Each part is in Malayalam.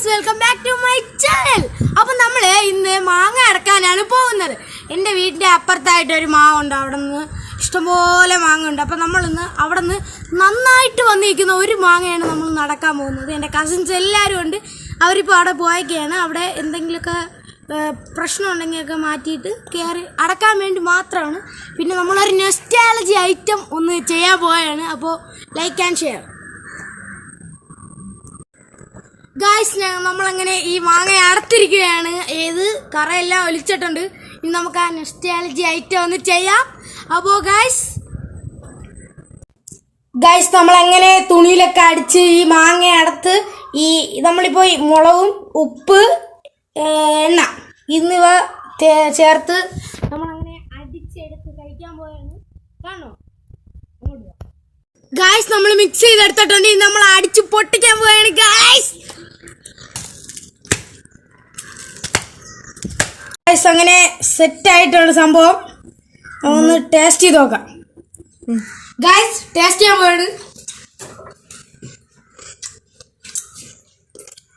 Guys, welcome back to my channel. അപ്പം നമ്മൾ ഇന്ന് മാങ്ങ അടക്കാനാണ് പോകുന്നത്. എൻ്റെ വീടിൻ്റെ അപ്പുറത്തായിട്ട് ഒരു മാവുണ്ട്, അവിടെ നിന്ന് ഇഷ്ടംപോലെ മാങ്ങ ഉണ്ട്. അപ്പം നമ്മളിന്ന് അവിടെ നിന്ന് നന്നായിട്ട് വന്നിരിക്കുന്ന ഒരു മാങ്ങയാണ് നമ്മൾ നടക്കാൻ പോകുന്നത്. എൻ്റെ കസിൻസ് എല്ലാവരും ഉണ്ട്, അവരിപ്പോൾ അവിടെ പോയേക്കാണ്. അവിടെ എന്തെങ്കിലുമൊക്കെ പ്രശ്നം ഉണ്ടെങ്കിലൊക്കെ മാറ്റിയിട്ട് കയറി അടക്കാൻ വേണ്ടി മാത്രമാണ്. പിന്നെ നമ്മളൊരു നൊസ്റ്റാലജി ഐറ്റം ഒന്ന് ചെയ്യാൻ പോവുകയാണ്. അപ്പോൾ ലൈക്ക് ആൻഡ് ഷെയർ. ഗായ്സ്, നമ്മളങ്ങനെ ഈ മാങ്ങ അടത്തിരിക്കുകയാണ്. ഏത് കറയെല്ലാം ഒലിച്ചിട്ടുണ്ട്. ഇനി നമുക്ക് ആ നൊസ്റ്റാലജി ഐറ്റം ഒന്ന് ചെയ്യാം. അപ്പോൾ ഗായ്സ് നമ്മളങ്ങനെ തുണിയിലൊക്കെ അടിച്ച് ഈ മാങ്ങ അടത്ത് ഈ നമ്മളിപ്പോൾ മുളകും ഉപ്പ് എണ്ണ എന്നിവ ചേർത്ത് നമ്മളങ്ങനെ അടിച്ചെടുത്ത് കഴിക്കാൻ പോയാണ്. കാണോ ഗായ്സ്, നമ്മൾ മിക്സ് ചെയ്തെടുത്തിട്ടുണ്ട്. ഇനി നമ്മൾ അടിച്ച് പൊട്ടിക്കാൻ പോവുകയാണ് ഗായ്സ്. ഗായ്സ് അങ്ങനെ സെറ്റ് ആയിട്ടുള്ള സംഭവം ഒന്ന് ടേസ്റ്റ് ചെയ്ത് നോക്കാം. ഗായ്സ് ടേസ്റ്റ് ചെയ്യാൻ പോവാണ്.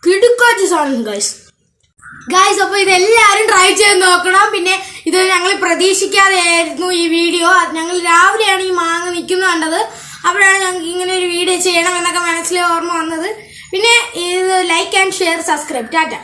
കിടുക്കാച്ച സാധനം ഗായ്സ്. അപ്പോൾ ഇതെല്ലാവരും ട്രൈ ചെയ്ത് നോക്കണം. പിന്നെ ഇത് ഞങ്ങൾ പ്രതീക്ഷിക്കാതെ ആയിരുന്നു ഈ വീഡിയോ. ഞങ്ങൾ രാവിലെയാണ് ഈ മാങ്ങ നിൽക്കുന്നത് കണ്ടത്. അപ്പോഴാണ് ഞങ്ങൾക്ക് ഇങ്ങനെ ഒരു വീഡിയോ ചെയ്യണം എന്നൊക്കെ മനസ്സിൽ ഓർമ്മ വന്നത്. പിന്നെ ഇത് like and share, subscribe. Tata.